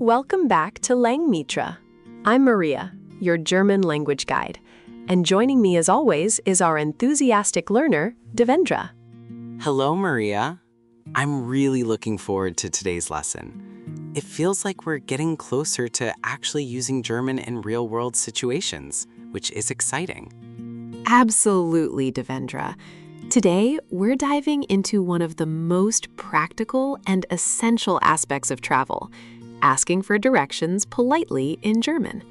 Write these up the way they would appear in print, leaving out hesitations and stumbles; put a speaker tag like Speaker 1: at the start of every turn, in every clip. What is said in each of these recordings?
Speaker 1: Welcome back to Langmitra. I'm Maria, your German language guide, and joining me as always is our enthusiastic learner, Devendra.
Speaker 2: Hello, Maria. I'm really looking forward to today's lesson. It feels like we're getting closer to actually using German in real-world situations, which is exciting.
Speaker 1: Absolutely, Devendra. Today, we're diving into one of the most practical and essential aspects of travel, asking for directions politely in German.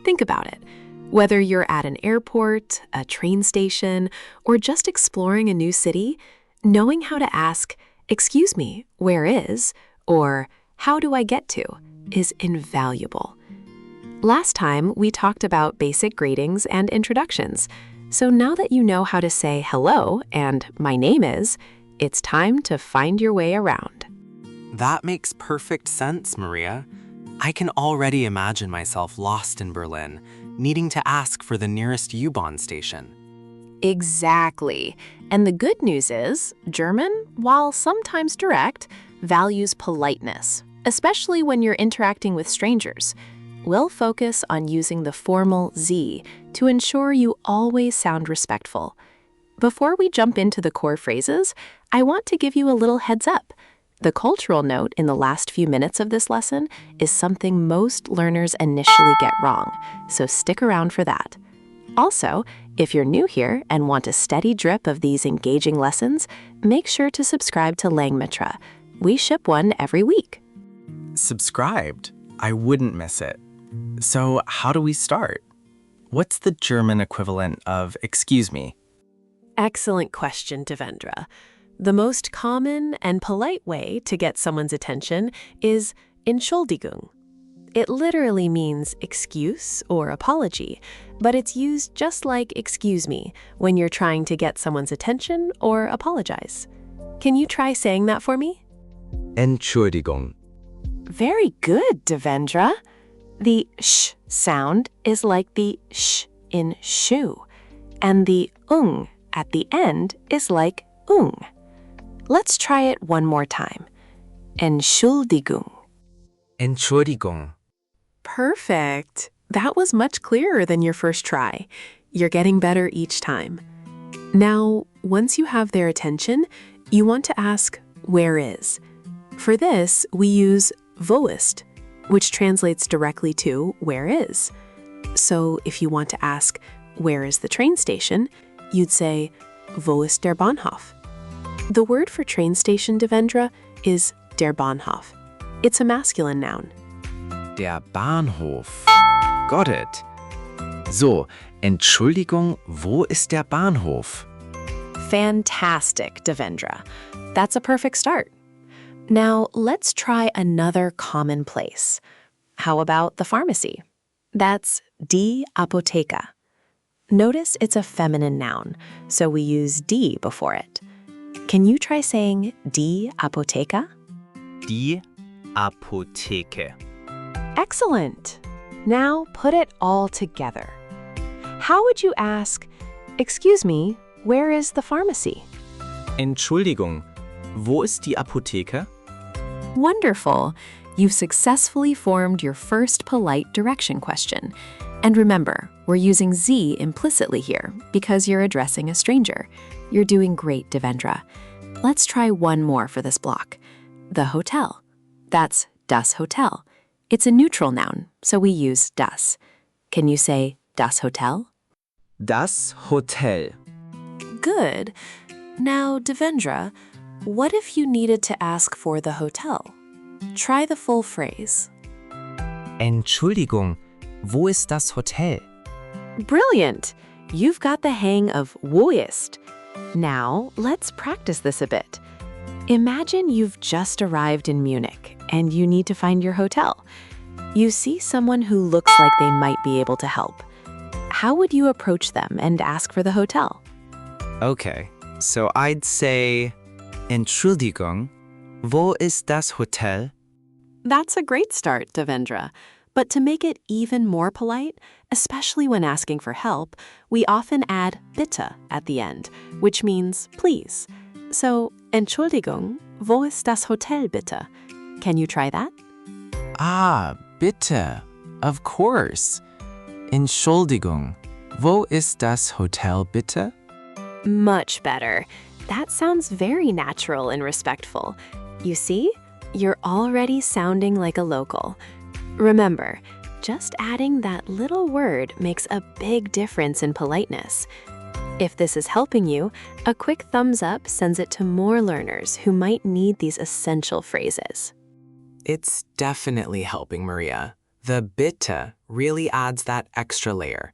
Speaker 1: Think about it. Whether you're at an airport, a train station, or just exploring a new city, knowing how to ask, "Excuse me, where is?" or "How do I get to?" is invaluable. Last time, we talked about basic greetings and introductions. So now that you know how to say hello and my name is, it's time to find your way around.
Speaker 2: That makes perfect sense, Maria. I can already imagine myself lost in Berlin, needing to ask for the nearest U-Bahn station.
Speaker 1: Exactly. And the good news is, German, while sometimes direct, values politeness, especially when you're interacting with strangers. We'll focus on using the formal Sie to ensure you always sound respectful. Before we jump into the core phrases, I want to give you a little heads up. The cultural note in the last few minutes of this lesson is something most learners initially get wrong, so stick around for that. Also, if you're new here and want a steady drip of these engaging lessons, make sure to subscribe to Langmitra. We ship one every week.
Speaker 2: Subscribed? I wouldn't miss it. So how do we start? What's the German equivalent of "excuse me"?
Speaker 1: Excellent question, Devendra. The most common and polite way to get someone's attention is Entschuldigung. It literally means excuse or apology, but it's used just like excuse me when you're trying to get someone's attention or apologize. Can you try saying that for me?
Speaker 3: Entschuldigung.
Speaker 1: Very good, Devendra. The sh sound is like the sh in shoe, and the at the end is like ung. Let's try it one more time. Entschuldigung.
Speaker 3: Entschuldigung.
Speaker 1: Perfect. That was much clearer than your first try. You're getting better each time. Now, once you have their attention, you want to ask, "Where is?" For this, we use wo ist, which translates directly to "where is." So if you want to ask, "Where is the train station?" you'd say, "Wo ist der Bahnhof?" The word for train station, Devendra, is der Bahnhof. It's a masculine noun.
Speaker 3: Der Bahnhof. Got it. So, Entschuldigung, wo ist der Bahnhof?
Speaker 1: Fantastic, Devendra. That's a perfect start. Now, let's try another common place. How about the pharmacy? That's die Apotheke. Notice it's a feminine noun, so we use die before it. Can you try saying die Apotheke?
Speaker 3: Die Apotheke.
Speaker 1: Excellent. Now put it all together. How would you ask, "Excuse me, where is the pharmacy?"
Speaker 3: Entschuldigung, wo ist die Apotheke?
Speaker 1: Wonderful. You've successfully formed your first polite direction question. And remember, we're using Sie implicitly here because you're addressing a stranger. You're doing great, Devendra. Let's try one more for this block. The hotel. That's das Hotel. It's a neutral noun, so we use das. Can you say das Hotel?
Speaker 3: Das Hotel.
Speaker 1: Good. Now, Devendra, what if you needed to ask for the hotel? Try the full phrase.
Speaker 3: Entschuldigung, wo ist das Hotel?
Speaker 1: Brilliant! You've got the hang of wo ist. Now, let's practice this a bit. Imagine you've just arrived in Munich and you need to find your hotel. You see someone who looks like they might be able to help. How would you approach them and ask for the hotel?
Speaker 3: Okay, so I'd say, Entschuldigung, wo ist das Hotel?
Speaker 1: That's a great start, Devendra. But to make it even more polite, especially when asking for help, we often add bitte at the end, which means please. So, Entschuldigung, wo ist das Hotel bitte? Can you try that?
Speaker 2: Ah, bitte. Of course. Entschuldigung. Wo ist das Hotel, bitte?
Speaker 1: Much better. That sounds very natural and respectful. You see, you're already sounding like a local. Remember, just adding that little word makes a big difference in politeness. If this is helping you, a quick thumbs up sends it to more learners who might need these essential phrases.
Speaker 2: It's definitely helping, Maria. The bitte really adds that extra layer.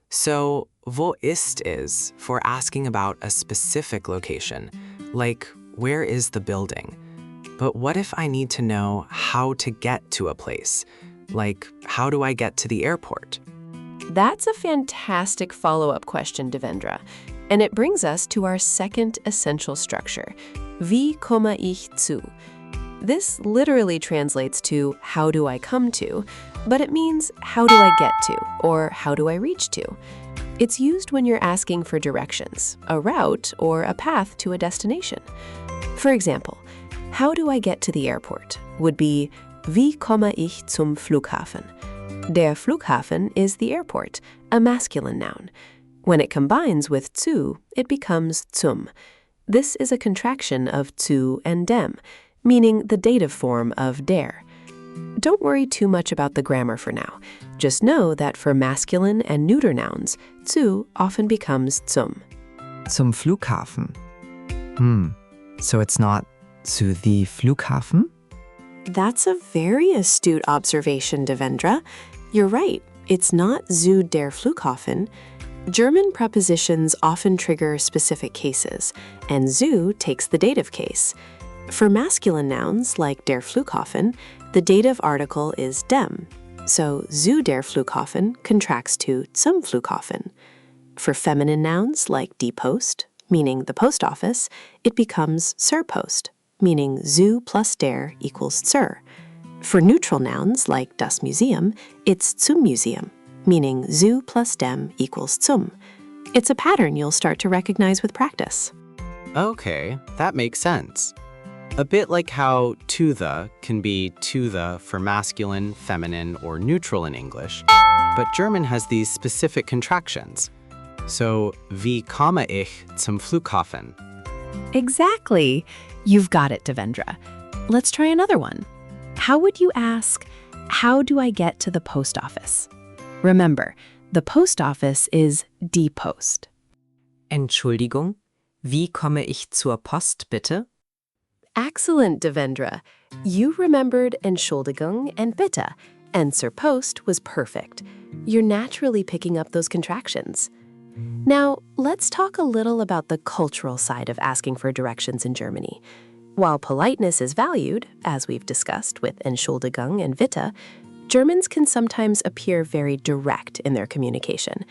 Speaker 2: So, wo ist is for asking about a specific location, like where is the building? But what if I need to know how to get to a place? Like, how do I get to the airport?
Speaker 1: That's a fantastic follow-up question, Devendra. And it brings us to our second essential structure, wie komme ich zu? This literally translates to how do I come to, but it means how do I get to, or how do I reach to? It's used when you're asking for directions, a route, or a path to a destination. For example, how do I get to the airport would be wie komme ich zum Flughafen? Der Flughafen is the airport, a masculine noun. When it combines with zu, it becomes zum. This is a contraction of zu and dem, meaning the dative form of der. Don't worry too much about the grammar for now. Just know that for masculine and neuter nouns, zu often becomes zum.
Speaker 3: Zum Flughafen. So it's not zu the Flughafen?
Speaker 1: That's a very astute observation, Devendra. You're right, it's not zu der Flughafen. German prepositions often trigger specific cases, and zu takes the dative case. For masculine nouns like der Flughafen, the dative article is dem, so zu der Flughafen contracts to zum Flughafen. For feminine nouns like die Post, meaning the post office, it becomes zur Post, meaning zu plus der equals zur. For neutral nouns like das Museum, it's zum Museum, meaning zu plus dem equals zum. It's a pattern you'll start to recognize with practice.
Speaker 2: Okay, that makes sense. A bit like how to the can be to the for masculine, feminine, or neutral in English, but German has these specific contractions. So, wie komme ich zum Flughafen?
Speaker 1: Exactly. You've got it, Devendra. Let's try another one. How would you ask, how do I get to the post office? Remember, the post office is die Post.
Speaker 4: Entschuldigung, wie komme ich zur Post, bitte?
Speaker 1: Excellent, Devendra. You remembered Entschuldigung and bitte, and zur Post was perfect. You're naturally picking up those contractions. Now, let's talk a little about the cultural side of asking for directions in Germany. While politeness is valued, as we've discussed with Entschuldigung and bitte, Germans can sometimes appear very direct in their communication.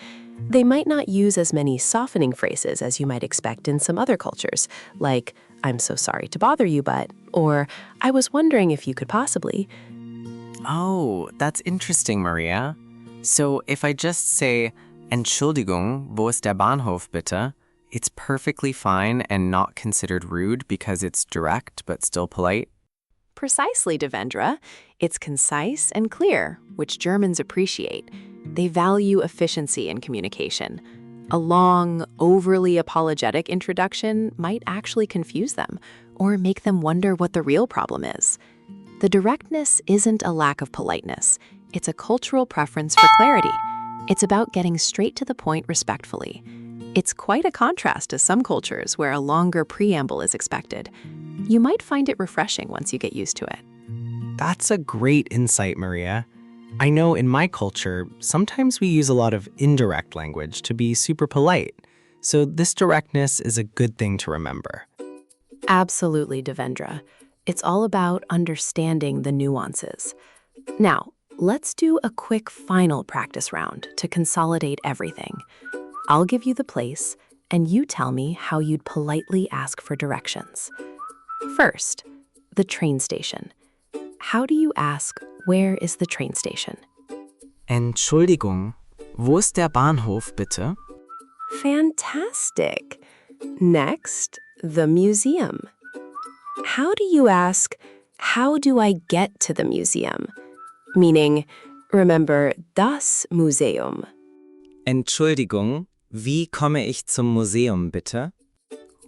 Speaker 1: They might not use as many softening phrases as you might expect in some other cultures, like, I'm so sorry to bother you, but, or, I was wondering if you could possibly.
Speaker 2: Oh, that's interesting, Maria. So if I just say, Entschuldigung, wo ist der Bahnhof, bitte? It's perfectly fine and not considered rude because it's direct but still polite?
Speaker 1: Precisely, Devendra. It's concise and clear, which Germans appreciate. They value efficiency in communication. A long, overly apologetic introduction might actually confuse them or make them wonder what the real problem is. The directness isn't a lack of politeness. It's a cultural preference for clarity. It's about getting straight to the point respectfully. It's quite a contrast to some cultures where a longer preamble is expected. You might find it refreshing once you get used to it.
Speaker 2: That's a great insight, Maria. I know in my culture, sometimes we use a lot of indirect language to be super polite, so this directness is a good thing to remember.
Speaker 1: Absolutely, Devendra. It's all about understanding the nuances. Now, let's do a quick final practice round to consolidate everything. I'll give you the place, and you tell me how you'd politely ask for directions. First, the train station. How do you ask, where is the train station?
Speaker 2: Entschuldigung, wo ist der Bahnhof, bitte?
Speaker 1: Fantastic. Next, the museum. How do you ask, how do I get to the museum? meaning, remember, das Museum.
Speaker 4: Entschuldigung, wie komme ich zum Museum bitte?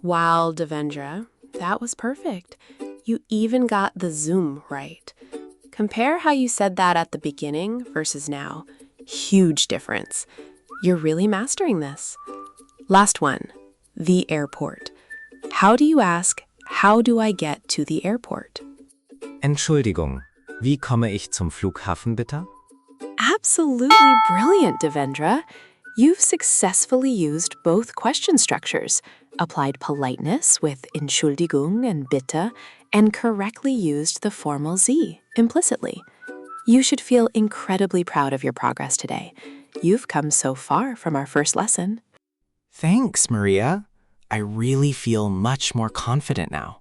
Speaker 1: Wow, Devendra, that was perfect. You even got the zoom right. Compare how you said that at the beginning versus now. Huge difference. You're really mastering this. Last one, the airport. How do you ask, how do I get to the airport?
Speaker 5: Entschuldigung, wie komme ich zum Flughafen bitte?
Speaker 1: Absolutely brilliant, Devendra. You've successfully used both question structures, applied politeness with Entschuldigung and Bitte, and correctly used the formal Sie implicitly. You should feel incredibly proud of your progress today. You've come so far from our first lesson.
Speaker 2: Thanks, Maria. I really feel much more confident now.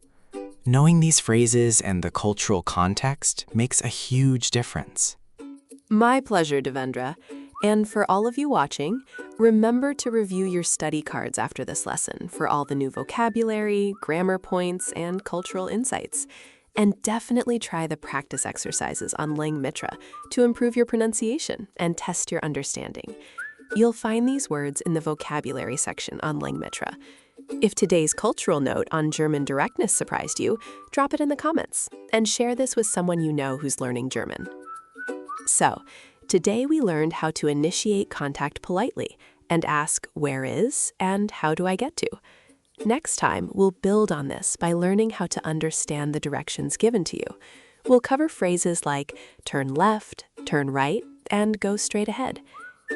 Speaker 2: Knowing these phrases and the cultural context makes a huge difference.
Speaker 1: My pleasure, Devendra. And for all of you watching, remember to review your study cards after this lesson for all the new vocabulary, grammar points, and cultural insights. And definitely try the practice exercises on Langmitra to improve your pronunciation and test your understanding. You'll find these words in the vocabulary section on Langmitra. If today's cultural note on German directness surprised you, drop it in the comments and share this with someone you know who's learning German. So, today we learned how to initiate contact politely and ask where is and how do I get to. Next time, we'll build on this by learning how to understand the directions given to you. We'll cover phrases like turn left, turn right, and go straight ahead.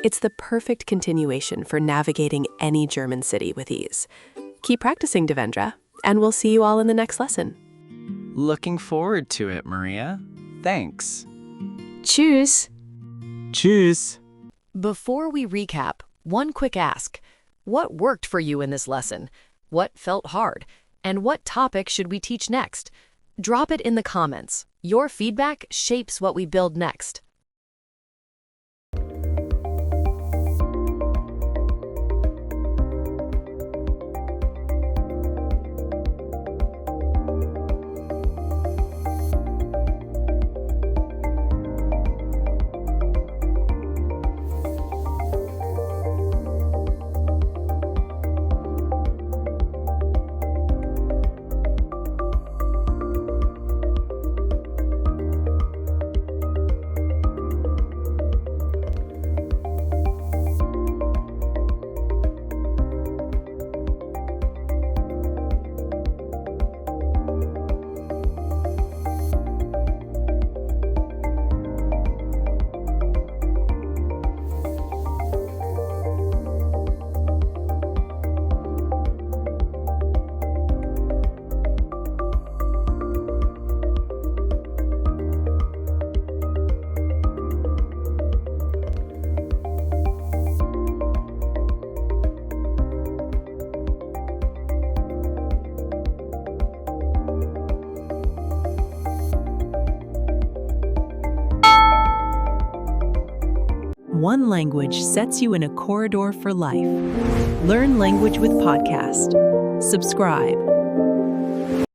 Speaker 1: It's the perfect continuation for navigating any German city with ease. Keep practicing, Devendra, and we'll see you all in the next lesson.
Speaker 2: Looking forward to it, Maria. Thanks.
Speaker 1: Tschüss!
Speaker 2: Tschüss.
Speaker 6: Before we recap, one quick ask. What worked for you in this lesson? What felt hard? And what topic should we teach next? Drop it in the comments. Your feedback shapes what we build next.
Speaker 7: One language sets you in a corridor for life. Learn language with podcast. Subscribe.